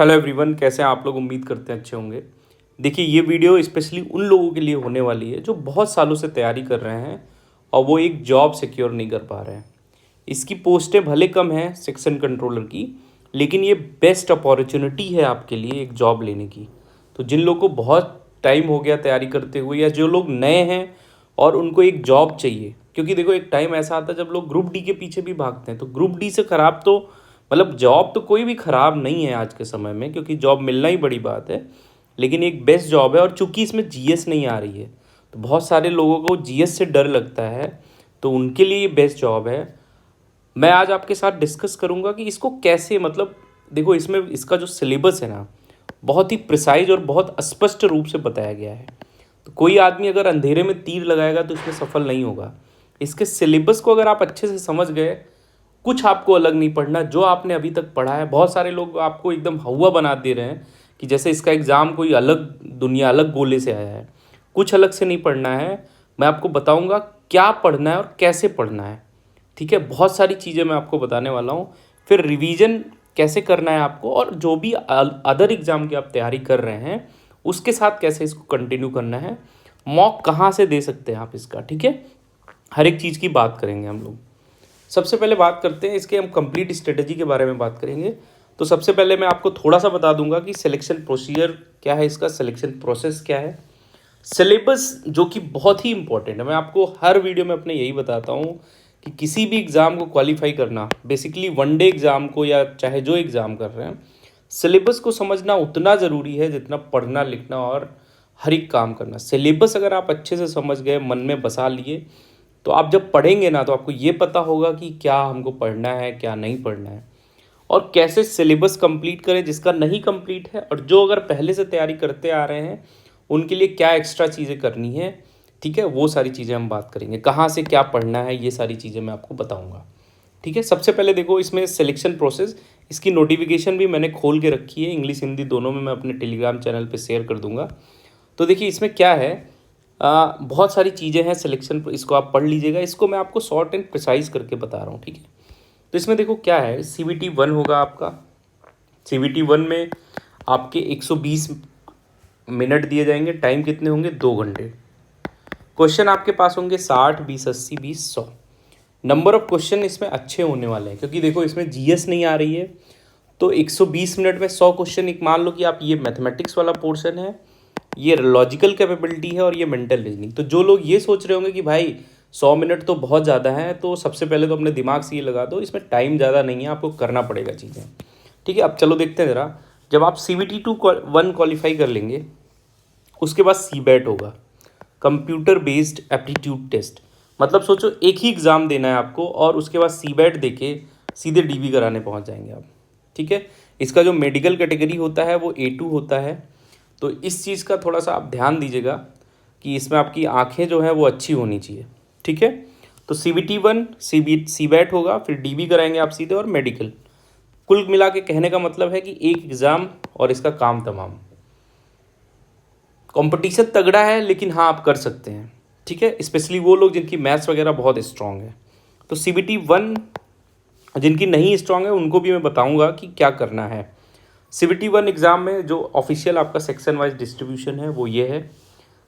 Hello everyone, कैसे हैं आप लोग। उम्मीद करते हैं अच्छे होंगे। देखिए, ये वीडियो स्पेशली उन लोगों के लिए होने वाली है जो बहुत सालों से तैयारी कर रहे हैं और वो एक जॉब सिक्योर नहीं कर पा रहे हैं। इसकी पोस्टें भले कम हैं सेक्शन कंट्रोलर की, लेकिन ये बेस्ट अपॉर्चुनिटी है आपके लिए एक जॉब लेने की। तो जिन लोगों को बहुत टाइम हो गया तैयारी करते हुए, या जो लोग नए हैं और उनको एक जॉब चाहिए, क्योंकि देखो एक टाइम ऐसा आता है जब लोग ग्रुप डी के पीछे भी भागते हैं। तो ग्रुप डी से ख़राब तो मतलब जॉब तो कोई भी ख़राब नहीं है आज के समय में, क्योंकि जॉब मिलना ही बड़ी बात है। लेकिन एक बेस्ट जॉब है, और चूंकि इसमें जीएस नहीं आ रही है तो बहुत सारे लोगों को जीएस से डर लगता है, तो उनके लिए ये बेस्ट जॉब है। मैं आज आपके साथ डिस्कस करूंगा कि इसको कैसे, मतलब देखो इसमें इसका जो सिलेबस है ना, बहुत ही प्रिसाइज और बहुत स्पष्ट रूप से बताया गया है। तो कोई आदमी अगर अंधेरे में तीर लगाएगा तो इसमें सफल नहीं होगा। इसके सिलेबस को अगर आप अच्छे से समझ गए, कुछ आपको अलग नहीं पढ़ना जो आपने अभी तक पढ़ा है। बहुत सारे लोग आपको एकदम हवा बना दे रहे हैं कि जैसे इसका एग्ज़ाम कोई अलग दुनिया, अलग गोले से आया है। कुछ अलग से नहीं पढ़ना है। मैं आपको बताऊंगा क्या पढ़ना है और कैसे पढ़ना है। ठीक है, बहुत सारी चीज़ें मैं आपको बताने वाला हूँ। फिर रिवीजन कैसे करना है आपको, और जो भी अदर एग्ज़ाम की आप तैयारी कर रहे हैं उसके साथ कैसे इसको कंटिन्यू करना है। मॉक कहाँ से दे सकते हैं आप इसका, ठीक है। हर एक चीज़ की बात करेंगे हम लोग। सबसे पहले बात करते हैं इसके, हम कंप्लीट स्ट्रेटजी के बारे में बात करेंगे। तो सबसे पहले मैं आपको थोड़ा सा बता दूंगा कि सिलेक्शन प्रोसीजर क्या है, इसका सिलेक्शन प्रोसेस क्या है। सिलेबस जो कि बहुत ही इंपॉर्टेंट है, मैं आपको हर वीडियो में अपने यही बताता हूँ कि किसी भी एग्ज़ाम को क्वालिफाई करना, बेसिकली वनडे एग्ज़ाम को या चाहे जो एग्ज़ाम कर रहे हैं, सिलेबस को समझना उतना ज़रूरी है जितना पढ़ना लिखना और हर एक काम करना। सिलेबस अगर आप अच्छे से समझ गए, मन में बसा लिए, तो आप जब पढ़ेंगे ना तो आपको ये पता होगा कि क्या हमको पढ़ना है क्या नहीं पढ़ना है, और कैसे सिलेबस कंप्लीट करें जिसका नहीं कंप्लीट है, और जो अगर पहले से तैयारी करते आ रहे हैं उनके लिए क्या एक्स्ट्रा चीज़ें करनी है। ठीक है, वो सारी चीज़ें हम बात करेंगे, कहाँ से क्या पढ़ना है, ये सारी चीज़ें मैं आपको बताऊँगा। ठीक है, सबसे पहले देखो इसमें सिलेक्शन प्रोसेस, इसकी नोटिफिकेशन भी मैंने खोल के रखी है, इंग्लिश हिंदी दोनों में। मैं अपने टेलीग्राम चैनल पे शेयर कर दूंगा। तो देखिए इसमें क्या है, बहुत सारी चीज़ें हैं सिलेक्शन, इसको आप पढ़ लीजिएगा। इसको मैं आपको शॉर्ट एंड प्रिसाइज करके बता रहा हूँ, ठीक है। तो इसमें देखो क्या है, CBT 1 होगा आपका। CBT 1 में आपके 120 मिनट दिए जाएंगे। टाइम कितने होंगे, 2 घंटे। क्वेश्चन आपके पास होंगे 60, 20, 80, 20, 100। नंबर ऑफ क्वेश्चन इसमें अच्छे होने वाले हैं, क्योंकि देखो इसमें जीएस नहीं आ रही है। तो 120 मिनट में 100 क्वेश्चन। एक मान लो कि आप, ये मैथमेटिक्स वाला पोर्शन है, ये लॉजिकल कैपेबिलिटी है और ये मेंटल रीजनिंग। तो जो लोग ये सोच रहे होंगे कि भाई 100 मिनट तो बहुत ज़्यादा है, तो सबसे पहले तो अपने दिमाग से ये लगा दो इसमें टाइम ज़्यादा नहीं है, आपको करना पड़ेगा चीज़ें। ठीक है, अब चलो देखते हैं ज़रा। जब आप CBT 1 क्वालिफाई कर लेंगे, उसके बाद CBET होगा, कंप्यूटर बेस्ड एप्टीट्यूड टेस्ट। मतलब सोचो एक ही एग्ज़ाम देना है आपको, और उसके बाद CBET देके सीधे DB कराने पहुंच जाएंगे आप। ठीक है, इसका जो मेडिकल कैटेगरी होता है वो A2 होता है। तो इस चीज़ का थोड़ा सा आप ध्यान दीजिएगा कि इसमें आपकी आंखें जो है वो अच्छी होनी चाहिए। ठीक है, तो CBT 1 CBET होगा, फिर DB कराएंगे आप सीधे, और मेडिकल। कुल मिला के कहने का मतलब है कि एक एग्ज़ाम और इसका काम तमाम। कंपटीशन तगड़ा है, लेकिन हाँ आप कर सकते हैं। ठीक है, स्पेशली वो लोग जिनकी मैथ्स वगैरह बहुत स्ट्रांग है। तो CBT 1 जिनकी नहीं स्ट्रांग है उनको भी मैं बताऊंगा कि क्या करना है। CBT 1 एग्ज़ाम में जो ऑफिशियल आपका सेक्शन वाइज डिस्ट्रीब्यूशन है वो ये है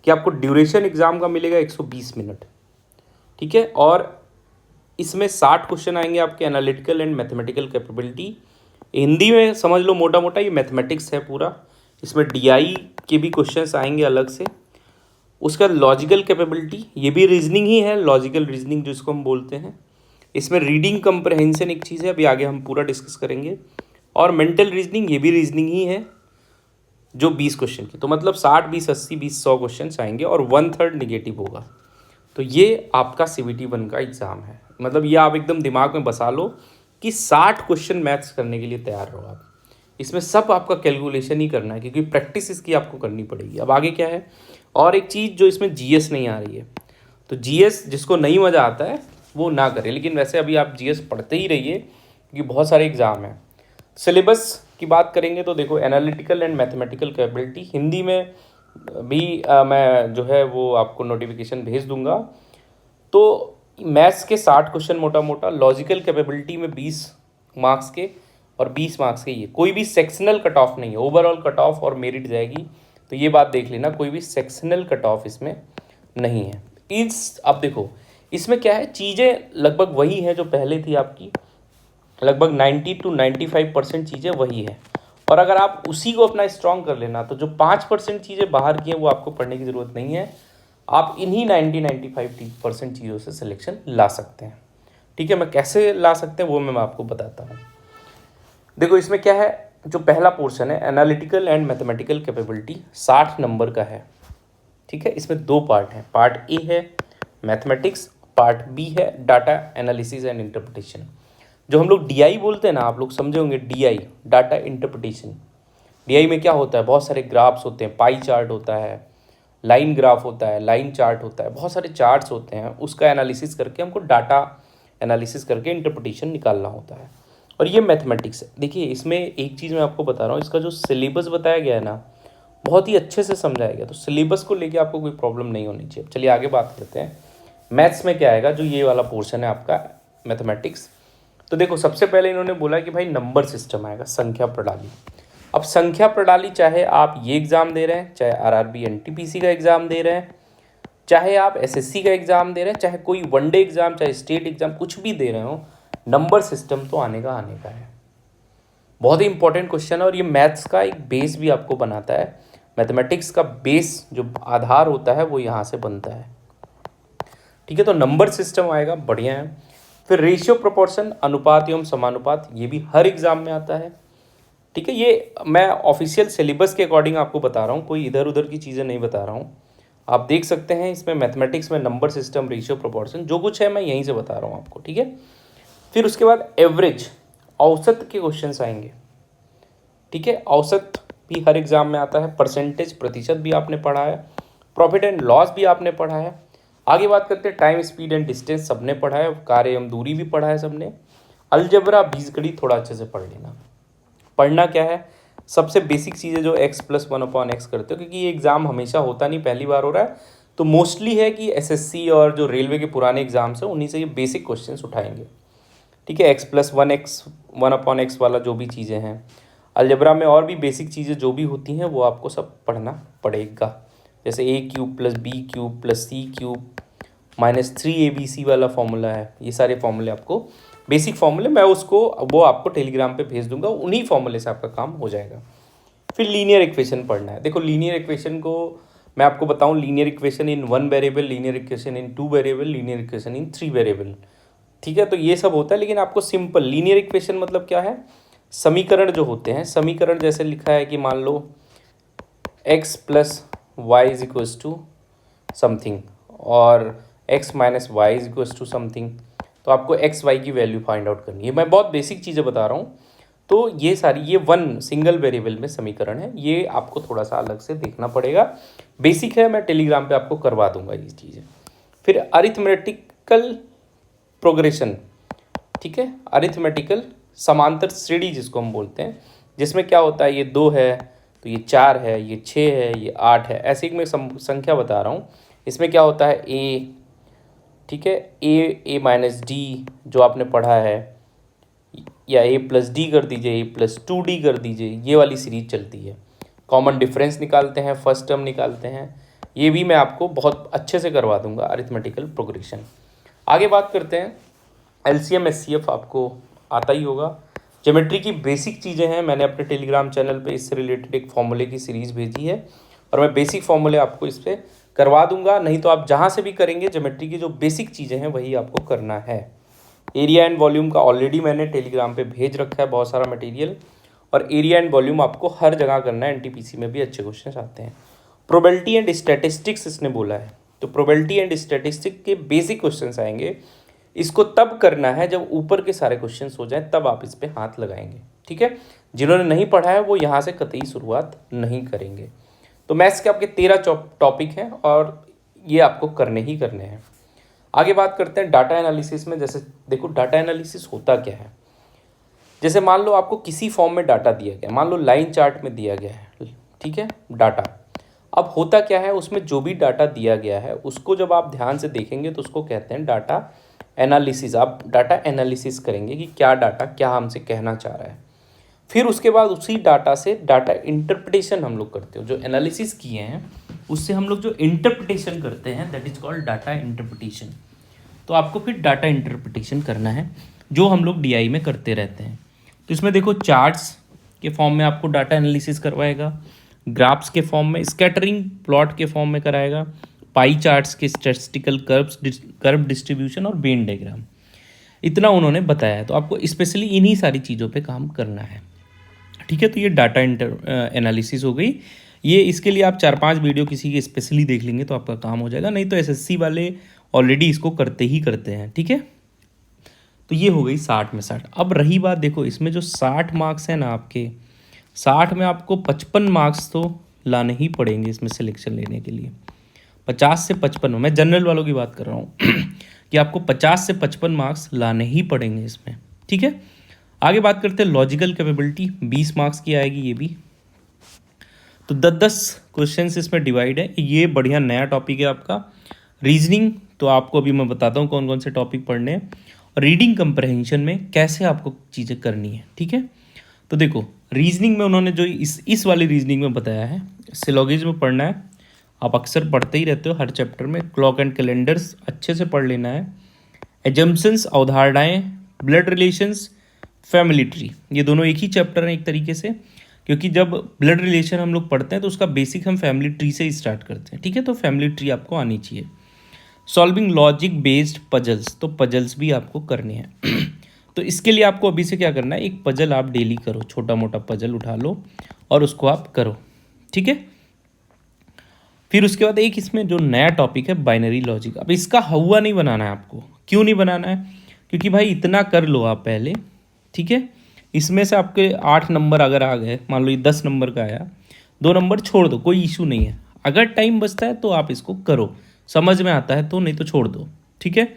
कि आपको ड्यूरेशन एग्ज़ाम का मिलेगा 120 मिनट। ठीक है, और इसमें 60 क्वेश्चन आएंगे आपके analytical and mathematical capability. Hindi में समझ लो मोटा मोटा ये मैथमेटिक्स है पूरा। इसमें DI के भी क्वेश्चंस आएंगे अलग से। उसका लॉजिकल कैपेबिलिटी, ये भी रीजनिंग ही है, लॉजिकल रीजनिंग जिसको हम बोलते हैं। इसमें रीडिंग कंप्रहेंशन एक चीज़ है, अभी आगे हम पूरा डिस्कस करेंगे। और मेंटल रीजनिंग, ये भी रीजनिंग ही है, जो 20 क्वेश्चन की। तो मतलब 60, 20, 80, 20, 100 क्वेश्चन आएंगे, और 1/3 निगेटिव होगा। तो ये आपका CBT 1 का एग्ज़ाम है। मतलब ये आप एकदम दिमाग में बसा लो कि 60 क्वेश्चन मैथ्स करने के लिए तैयार रहो आप। इसमें सब आपका कैलकुलेशन ही करना है, क्योंकि प्रैक्टिस इसकी आपको करनी पड़ेगी। अब आगे क्या है, और एक चीज़ जो इसमें GS नहीं आ रही है। तो GS जिसको नहीं मज़ा आता है वो ना करे, लेकिन वैसे अभी आप GS पढ़ते ही रहिए, क्योंकि बहुत सारे एग्ज़ाम हैं। सिलेबस की बात करेंगे तो देखो, analytical and mathematical capability Hindi में भी मैं जो है वो आपको नोटिफिकेशन भेज दूंगा। तो मैथ्स के 60 क्वेश्चन मोटा मोटा, लॉजिकल कैपेबिलिटी में 20 मार्क्स के, और 20 मार्क्स के ये, कोई भी सेक्शनल कट ऑफ नहीं है, ओवरऑल कट ऑफ और मेरिट जाएगी। तो ये बात देख लेना, कोई भी सेक्शनल कट ऑफ इसमें नहीं है। अब देखो इसमें क्या है, चीज़ें लगभग वही हैं जो पहले थी आपकी, लगभग 90 to 95% चीज़ें वही है। और अगर आप उसी को अपना स्ट्रॉन्ग कर लेना तो जो 5% चीज़ें बाहर की हैं वो आपको पढ़ने की ज़रूरत नहीं है, आप इन्हीं 90-95% चीज़ों से सिलेक्शन ला सकते हैं। ठीक है, मैं कैसे ला सकते हैं वो मैं आपको बताता हूँ। देखो इसमें क्या है, जो पहला पोर्शन है analytical and mathematical capability 60 number का है। ठीक है, इसमें 2 पार्ट हैं, पार्ट ए है मैथमेटिक्स, पार्ट बी है डाटा एनालिसिस एंड इंटरप्रिटेशन। जो हम लोग डीआई बोलते हैं ना, आप लोग समझे होंगे, डीआई डाटा इंटरप्रिटेशन। डीआई में क्या होता है, बहुत सारे ग्राफ्स होते हैं, पाई चार्ट होता है, लाइन ग्राफ होता है, लाइन चार्ट होता है, बहुत सारे चार्ट्स होते हैं, उसका एनालिसिस करके हमको डाटा एनालिसिस करके इंटरप्रिटेशन निकालना होता है। और ये मैथमेटिक्स है। देखिए इसमें एक चीज़ मैं आपको बता रहा हूँ, इसका जो सिलेबस बताया गया है ना, बहुत ही अच्छे से समझाया गया, तो सिलेबस को लेके आपको कोई प्रॉब्लम नहीं होनी चाहिए। चलिए आगे बात करते हैं, मैथ्स में क्या आएगा, जो ये वाला पोर्शन है आपका मैथमेटिक्स। तो देखो सबसे पहले इन्होंने बोला कि भाई नंबर सिस्टम आएगा, संख्या प्रणाली। अब संख्या प्रणाली चाहे आप ये एग्ज़ाम दे रहे हैं, चाहे आरआरबी एनटीपीसी का एग्ज़ाम दे रहे हैं, चाहे आप एसएससी का एग्ज़ाम दे रहे हैं, चाहे कोई वनडे एग्ज़ाम, चाहे स्टेट एग्ज़ाम, कुछ भी दे रहे हो, नंबर सिस्टम तो आने का है। बहुत ही इंपॉर्टेंट क्वेश्चन है और ये मैथ्स का एक बेस भी आपको बनाता है। मैथमेटिक्स का बेस जो आधार होता है वो यहाँ से बनता है। ठीक है, तो नंबर सिस्टम आएगा, बढ़िया है। फिर रेशियो, प्रोपोर्शन, अनुपात एवं समानुपात, ये भी हर एग्ज़ाम में आता है। ठीक है, ये मैं ऑफिशियल सिलेबस के अकॉर्डिंग आपको बता रहा हूँ, कोई इधर उधर की चीज़ें नहीं बता रहा हूँ। आप देख सकते हैं इसमें मैथमेटिक्स में नंबर सिस्टम, रेशियो, प्रोपोर्शन, जो कुछ है मैं यहीं से बता रहा हूँ आपको। ठीक है, फिर उसके बाद एवरेज, औसत के क्वेश्चंस आएंगे। ठीक है, औसत भी हर एग्ज़ाम में आता है। परसेंटेज, प्रतिशत भी आपने पढ़ा है। प्रॉफिट एंड लॉस भी आपने पढ़ा है। आगे बात करते हैं टाइम, स्पीड एंड डिस्टेंस, सबने पढ़ा है। कार्य एवं दूरी भी पढ़ा है सबने। अलजेब्रा, बीजगणित थोड़ा अच्छे से पढ़ लेना। पढ़ना क्या है, सबसे बेसिक चीज़ें जो x+1/x करते हो, क्योंकि ये एग्ज़ाम हमेशा होता नहीं, पहली बार हो रहा है, तो मोस्टली है कि एसएससी और जो रेलवे के पुराने एग्जाम्स हैं उन्हीं से ये बेसिक क्वेश्चंस उठाएंगे। ठीक है, x+1x वाला जो भी चीज़ें हैं, अलजेब्रा में और भी बेसिक चीज़ें जो भी होती हैं वो आपको सब पढ़ना पड़ेगा। जैसे a³ + b³ + c³ -3abc वाला फॉर्मूला है, ये सारे फॉर्मूले आपको बेसिक फॉर्मूले, मैं वो आपको टेलीग्राम पे भेज दूंगा, उन्हीं फॉर्मूले से आपका काम हो जाएगा। फिर लीनियर इक्वेशन पढ़ना है। देखो लीनियर इक्वेशन को मैं आपको बताऊं, linear equation in 1 variable, linear equation in 2 variable, linear equation in 3 variable. ठीक है, तो ये सब होता है, लेकिन आपको सिंपल लीनियर इक्वेशन मतलब क्या है, समीकरण जो होते हैं, समीकरण जैसे लिखा है कि मान लो x + y = समथिंग और x - y = समथिंग, तो आपको x y की वैल्यू फाइंड आउट करनी है। मैं बहुत बेसिक चीज़ें बता रहा हूँ, तो ये सारी ये 1 सिंगल वेरिएबल में समीकरण है, ये आपको थोड़ा सा अलग से देखना पड़ेगा। बेसिक है, मैं टेलीग्राम पे आपको करवा दूंगा ये चीज़ें। फिर अरिथमेटिकल प्रोग्रेशन, ठीक है, अरिथमेटिकल समांतर श्रेणी जिसको हम बोलते हैं, जिसमें क्या होता है, ये 2 है तो ये 4 है, ये 6 है, ये 8 है, ऐसे एक मैं संख्या बता रहा हूँ। इसमें क्या होता है a, ठीक है, a - d जो आपने पढ़ा है, या a + d कर दीजिए, a + 2d कर दीजिए, ये वाली सीरीज चलती है। कॉमन डिफरेंस निकालते हैं, फर्स्ट टर्म निकालते हैं, ये भी मैं आपको बहुत अच्छे से करवा दूंगा, अरिथमेटिकल प्रोग्रेशन। आगे बात करते हैं LCM SCF, आपको आता ही होगा। ज्योमेट्री की बेसिक चीज़ें हैं, मैंने अपने टेलीग्राम चैनल पे इससे रिलेटेड एक फॉर्मूले की सीरीज़ भेजी है और मैं बेसिक फॉर्मूले आपको इस पर करवा दूंगा। नहीं तो आप जहाँ से भी करेंगे ज्योमेट्री की जो बेसिक चीज़ें हैं वही आपको करना है। एरिया एंड वॉल्यूम का ऑलरेडी मैंने टेलीग्राम पे भेज रखा है बहुत सारा मटेरियल, और एरिया एंड वॉल्यूम आपको हर जगह करना है, एनटीपीसी में भी अच्छे क्वेश्चन आते हैं। प्रोबेबिलिटी एंड स्टैटिस्टिक्स इसने बोला है, तो प्रोबेबिलिटी एंड स्टैटिस्टिक्स के बेसिक क्वेश्चंस आएंगे। इसको तब करना है जब ऊपर के सारे क्वेश्चंस हो जाएं, तब आप इस पर हाथ लगाएंगे। ठीक है, जिन्होंने नहीं पढ़ा है वो यहाँ से कतई शुरुआत नहीं करेंगे। तो मैथ्स के आपके 13 टॉपिक हैं और ये आपको करने ही करने हैं। आगे बात करते हैं डाटा एनालिसिस में। जैसे देखो डाटा एनालिसिस होता क्या है, जैसे मान लो आपको किसी फॉर्म में डाटा दिया गया, मान लो लाइन चार्ट में दिया गया है, ठीक है, डाटा। अब होता क्या है, उसमें जो भी डाटा दिया गया है उसको जब आप ध्यान से देखेंगे तो उसको कहते हैं डाटा एनालिसिस। आप डाटा एनालिसिस करेंगे कि क्या डाटा क्या हमसे कहना चाह रहा है। फिर उसके बाद उसी डाटा से डाटा इंटरप्रिटेशन हम लोग करते हो, जो एनालिसिस किए हैं उससे हम लोग जो इंटरप्रिटेशन करते हैं that is called data interpretation. तो आपको फिर डाटा इंटरप्रिटेशन करना है, जो हम लोग डीआई में करते रहते हैं। तो इसमें देखो चार्ट्स के फॉर्म में आपको डाटा एनालिसिस करवाएगा, ग्राफ्स के फॉर्म में, स्कैटरिंग प्लॉट के फॉर्म में कराएगा, पाई चार्ट्स के स्टैटिस्टिकल कर्व डिस्ट्रीब्यूशन और वेन डायग्राम, इतना उन्होंने बताया है। तो आपको स्पेशली इन्हीं सारी चीज़ों पे काम करना है, ठीक है। तो ये डाटा एनालिसिस हो गई। ये इसके लिए आप 4-5 वीडियो किसी के स्पेशली देख लेंगे तो आपका काम हो जाएगा, नहीं तो एसएससी वाले ऑलरेडी इसको करते ही करते हैं, ठीक है। तो ये हो गई 60 में 60। अब रही बात, देखो इसमें जो 60 मार्क्स हैं ना आपके, 60 में आपको 55 मार्क्स तो लाने ही पड़ेंगे इसमें सिलेक्शन लेने के लिए। 50 से 55, मैं जनरल वालों की बात कर रहा हूँ कि आपको 50 से 55 मार्क्स लाने ही पड़ेंगे इसमें, ठीक है। आगे बात करते हैं लॉजिकल कैपेबिलिटी, 20 मार्क्स की आएगी ये भी। तो 10-10 क्वेश्चन इसमें डिवाइड है, ये बढ़िया नया टॉपिक है आपका। रीजनिंग तो आपको अभी मैं बताता हूँ कौन कौन से टॉपिक पढ़ने हैं, और रीडिंग कंप्रहेंशन में कैसे आपको चीज़ें करनी है, ठीक है। तो देखो रीजनिंग में उन्होंने जो इस वाली रीजनिंग में बताया है, सिलोगिज्म पढ़ना है, आप अक्सर पढ़ते ही रहते हो हर चैप्टर में। क्लॉक एंड कैलेंडर्स अच्छे से पढ़ लेना है। एजम्पशंस अवधारणाएं, ब्लड रिलेशंस, फैमिली ट्री, ये दोनों एक ही चैप्टर हैं एक तरीके से, क्योंकि जब ब्लड रिलेशन हम लोग पढ़ते हैं तो उसका बेसिक हम फैमिली ट्री से ही स्टार्ट करते हैं, ठीक है। तो फैमिली ट्री आपको आनी चाहिए। सॉल्विंग लॉजिक बेस्ड पजल्स, तो पजल्स भी आपको करने हैं तो इसके लिए आपको अभी से क्या करना है, एक पजल आप डेली करो, छोटा मोटा पजल उठा लो और उसको आप करो, ठीक है। फिर उसके बाद एक इसमें जो नया टॉपिक है बाइनरी लॉजिक, अब इसका हवा नहीं बनाना है आपको। क्यों नहीं बनाना है, क्योंकि भाई इतना कर लो आप पहले, ठीक है। इसमें से आपके 8 नंबर अगर आ गए, मान लो ये 10 नंबर का आया, 2 नंबर छोड़ दो, कोई इशू नहीं है। अगर टाइम बचता है तो आप इसको करो, समझ में आता है तो, नहीं तो छोड़ दो, ठीक है।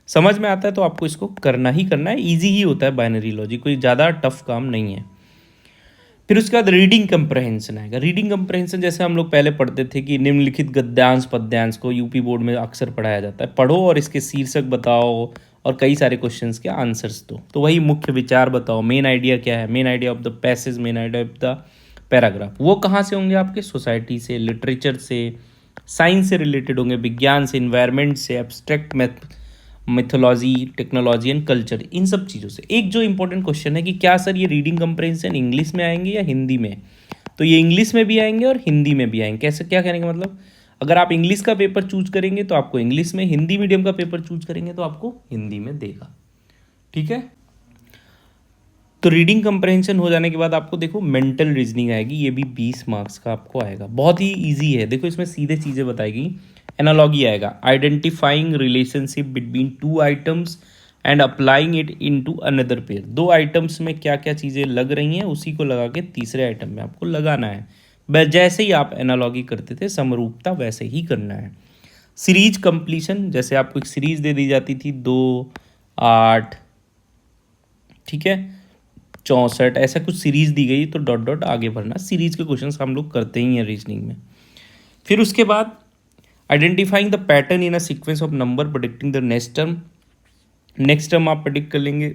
समझ में आता है तो आपको इसको करना ही करना है, ईजी ही होता है बाइनरी लॉजिक, कोई ज़्यादा टफ काम नहीं है। फिर उसके बाद रीडिंग कंप्रहेंशन आएगा। रीडिंग कंप्रहेंशन जैसे हम लोग पहले पढ़ते थे कि निम्नलिखित गद्यांश पद्यांश को यूपी बोर्ड में अक्सर पढ़ाया जाता है, पढ़ो और इसके शीर्षक बताओ और कई सारे क्वेश्चंस के आंसर्स दो। तो वही मुख्य विचार बताओ, मेन आइडिया क्या है, main idea of the passage, main idea of the paragraph. वो कहाँ से होंगे आपके, सोसाइटी से, लिटरेचर से, साइंस से रिलेटेड होंगे, विज्ञान से, इन्वायरमेंट से, abstract mythology, technology and culture, इन सब चीज़ों से। एक जो इंपॉर्टेंट क्वेश्चन है कि क्या सर ये रीडिंग कंप्रहेंशन इंग्लिश में आएंगे या हिंदी में, तो ये इंग्लिश में भी आएंगे और हिंदी में भी आएंगे। कैसे, क्या कहने का मतलब, अगर आप इंग्लिश का पेपर चूज करेंगे तो आपको इंग्लिश में, हिंदी मीडियम का पेपर चूज करेंगे तो आपको हिंदी में देगा, ठीक है। तो रीडिंग कंप्रहेंशन हो जाने के बाद आपको देखो मेंटल रीजनिंग आएगी, ये भी 20 मार्क्स का आपको आएगा, बहुत ही ईजी है। देखो इसमें सीधे चीज़ें बताएगी। एनालॉगी आएगा, identifying relationship between 2 items and applying it into another pair. 2 items में क्या क्या चीज़ें लग रही हैं उसी को लगा के तीसरे आइटम में आपको लगाना है। जैसे ही आप एनालॉगी करते थे समरूपता वैसे ही करना है। सीरीज कंप्लीशन, जैसे आपको एक सीरीज दे दी जाती थी 2, 8, ठीक है, 64, ऐसा कुछ सीरीज दी गई तो डॉट डॉट आगे बढ़ना। सीरीज के क्वेश्चंस हम लोग करते ही हैं रीजनिंग में। फिर उसके बाद identifying the pattern in a sequence of number, predicting the next term आप प्रेडिक्ट कर लेंगे।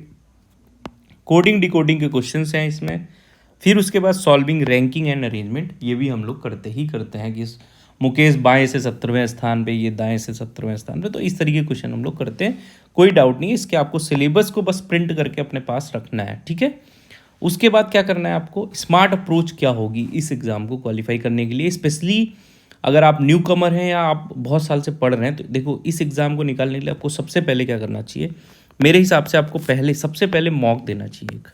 कोडिंग डिकोडिंग के क्वेश्चंस हैं इसमें। फिर उसके बाद सॉल्विंग रैंकिंग एंड अरेंजमेंट, ये भी हम लोग करते ही करते हैं कि मुकेश बाएं से 17वें स्थान पे, ये दाएं से 17वें स्थान पे, तो इस तरीके के क्वेश्चन हम लोग करते हैं, कोई डाउट नहीं है। इसके आपको सिलेबस को बस प्रिंट करके अपने पास रखना है, ठीक है। उसके बाद क्या करना है आपको, स्मार्ट अप्रोच क्या होगी इस एग्ज़ाम को क्वालिफाई करने के लिए, स्पेशली अगर आप न्यू कमर हैं या आप बहुत साल से पढ़ रहे हैं। तो देखो इस एग्ज़ाम को निकालने के लिए आपको सबसे पहले क्या करना चाहिए, मेरे हिसाब से आपको सबसे पहले मॉक देना चाहिए एक,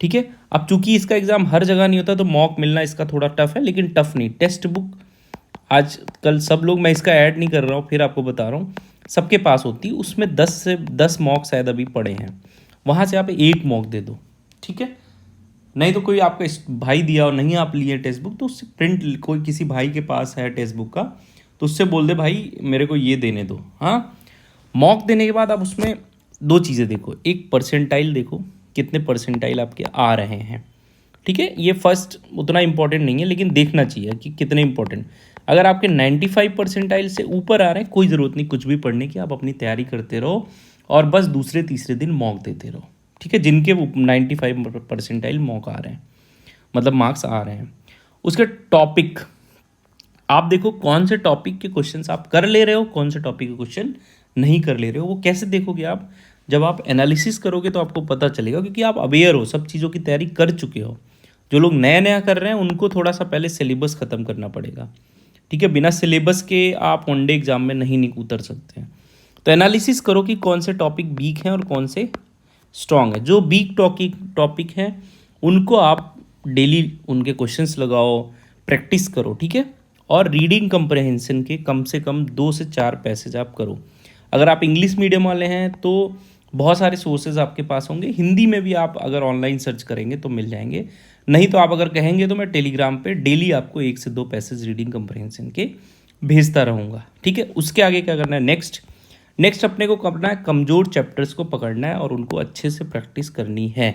ठीक है। अब चूंकि इसका एग्ज़ाम हर जगह नहीं होता तो मॉक मिलना इसका थोड़ा टफ है, लेकिन टफ नहीं, टेक्स्ट बुक आजकल सब लोग, मैं इसका ऐड नहीं कर रहा हूँ, फिर आपको बता रहा हूँ, सबके पास होती है। उसमें 10 से 10 मॉक शायद अभी पड़े हैं, वहाँ से आप एक मॉक दे दो, ठीक है। नहीं तो कोई आपका भाई दिया और नहीं आप लिए टेक्स्ट बुक, तो उससे प्रिंट, कोई किसी भाई के पास है टेक्स्ट बुक का तो उससे बोल दे भाई मेरे को ये देने दो। हाँ, मॉक देने के बाद आप उसमें 2 चीज़ें देखो, एक परसेंटाइल देखो, कितने परसेंटाइल आपके आ रहे हैं, ठीक है। ये फर्स्ट उतना इंपॉर्टेंट नहीं है, लेकिन देखना चाहिए कि कितने इंपॉर्टेंट। अगर आपके 95 परसेंटाइल से ऊपर आ रहे हैं, कोई ज़रूरत नहीं कुछ भी पढ़ने की, आप अपनी तैयारी करते रहो और बस दूसरे तीसरे दिन मॉक देते रहो, ठीक है, जिनके 95% मौका आ रहे हैं, मतलब मार्क्स आ रहे हैं। उसके टॉपिक आप देखो, कौन से टॉपिक के क्वेश्चंस आप कर ले रहे हो, कौन से टॉपिक के क्वेश्चन नहीं कर ले रहे हो। वो कैसे देखोगे आप? जब आप एनालिसिस करोगे तो आपको पता चलेगा, क्योंकि आप अवेयर हो, सब चीज़ों की तैयारी कर चुके हो। जो लोग नया नया कर रहे हैं उनको थोड़ा सा पहले सिलेबस ख़त्म करना पड़ेगा, ठीक है। बिना सिलेबस के आप वनडे एग्जाम में नहीं उतर सकते हैं। तो एनालिसिस करो कि कौन से टॉपिक वीक हैं और कौन से स्ट्रांग है। जो वीक टॉपिक हैं उनको आप डेली उनके क्वेश्चंस लगाओ, प्रैक्टिस करो, ठीक है। और रीडिंग कंप्रहेंशन के कम से कम 2 से 4 पैसेज आप करो। अगर आप इंग्लिश मीडियम वाले हैं तो बहुत सारे सोर्सेज आपके पास होंगे, हिंदी में भी आप अगर ऑनलाइन सर्च करेंगे तो मिल जाएंगे। नहीं तो आप अगर कहेंगे तो मैं टेलीग्राम पे डेली आपको 1 से 2 पैसेज रीडिंग कंप्रहेंशन के भेजता रहूँगा, ठीक है। उसके आगे क्या करना है? नेक्स्ट अपने को करना है, कमज़ोर चैप्टर्स को पकड़ना है और उनको अच्छे से प्रैक्टिस करनी है,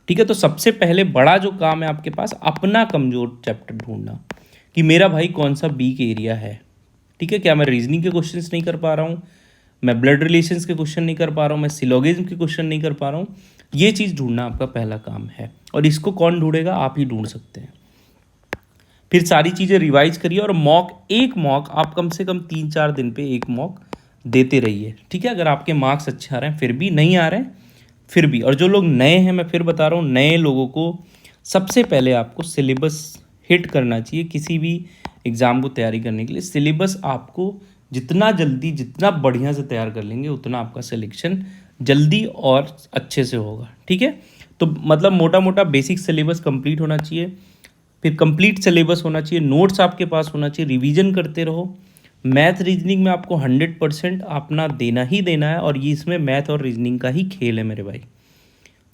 ठीक है। तो सबसे पहले बड़ा जो काम है आपके पास, अपना कमज़ोर चैप्टर ढूंढना कि मेरा भाई कौन सा वीक एरिया है, ठीक है। क्या मैं रीजनिंग के क्वेश्चंस नहीं कर पा रहा हूँ, मैं ब्लड रिलेशंस के क्वेश्चन नहीं कर पा रहा हूँ, मैं सिलोगिज्म के क्वेश्चन नहीं कर पा रहा हूँ। ये चीज़ ढूंढना आपका पहला काम है, और इसको कौन ढूंढेगा? आप ही ढूंढ सकते हैं। फिर सारी चीज़ें रिवाइज करिए, और एक मॉक आप कम से कम 3-4 दिन पे एक मॉक देते रहिए, ठीक है। अगर आपके मार्क्स अच्छे आ रहे हैं, फिर भी नहीं आ रहे हैं फिर भी, और जो लोग नए हैं, मैं फिर बता रहा हूँ, नए लोगों को सबसे पहले आपको सिलेबस हिट करना चाहिए। किसी भी एग्ज़ाम को तैयारी करने के लिए सिलेबस आपको जितना जल्दी, जितना बढ़िया से तैयार कर लेंगे, उतना आपका सिलेक्शन जल्दी और अच्छे से होगा, ठीक है। तो मतलब मोटा मोटा बेसिक सिलेबस कंप्लीट होना चाहिए, फिर कंप्लीट सिलेबस होना चाहिए, नोट्स आपके पास होना चाहिए, रिवीजन करते रहो। मैथ रीजनिंग में आपको 100% अपना देना ही देना है, और ये इसमें मैथ और रीजनिंग का ही खेल है मेरे भाई।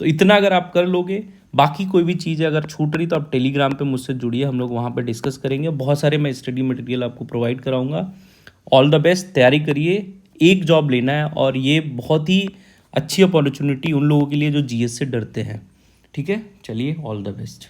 तो इतना अगर आप कर लोगे, बाकी कोई भी चीज़ अगर छूट रही तो आप टेलीग्राम पे मुझसे जुड़िए, हम लोग वहाँ पे डिस्कस करेंगे। बहुत सारे मैं स्टडी मटेरियल आपको प्रोवाइड कराऊंगा। ऑल द बेस्ट, तैयारी करिए, एक जॉब लेना है, और ये बहुत ही अच्छी अपॉर्चुनिटी उन लोगों के लिए जो जीएस से डरते हैं, ठीक है। चलिए, ऑल द बेस्ट।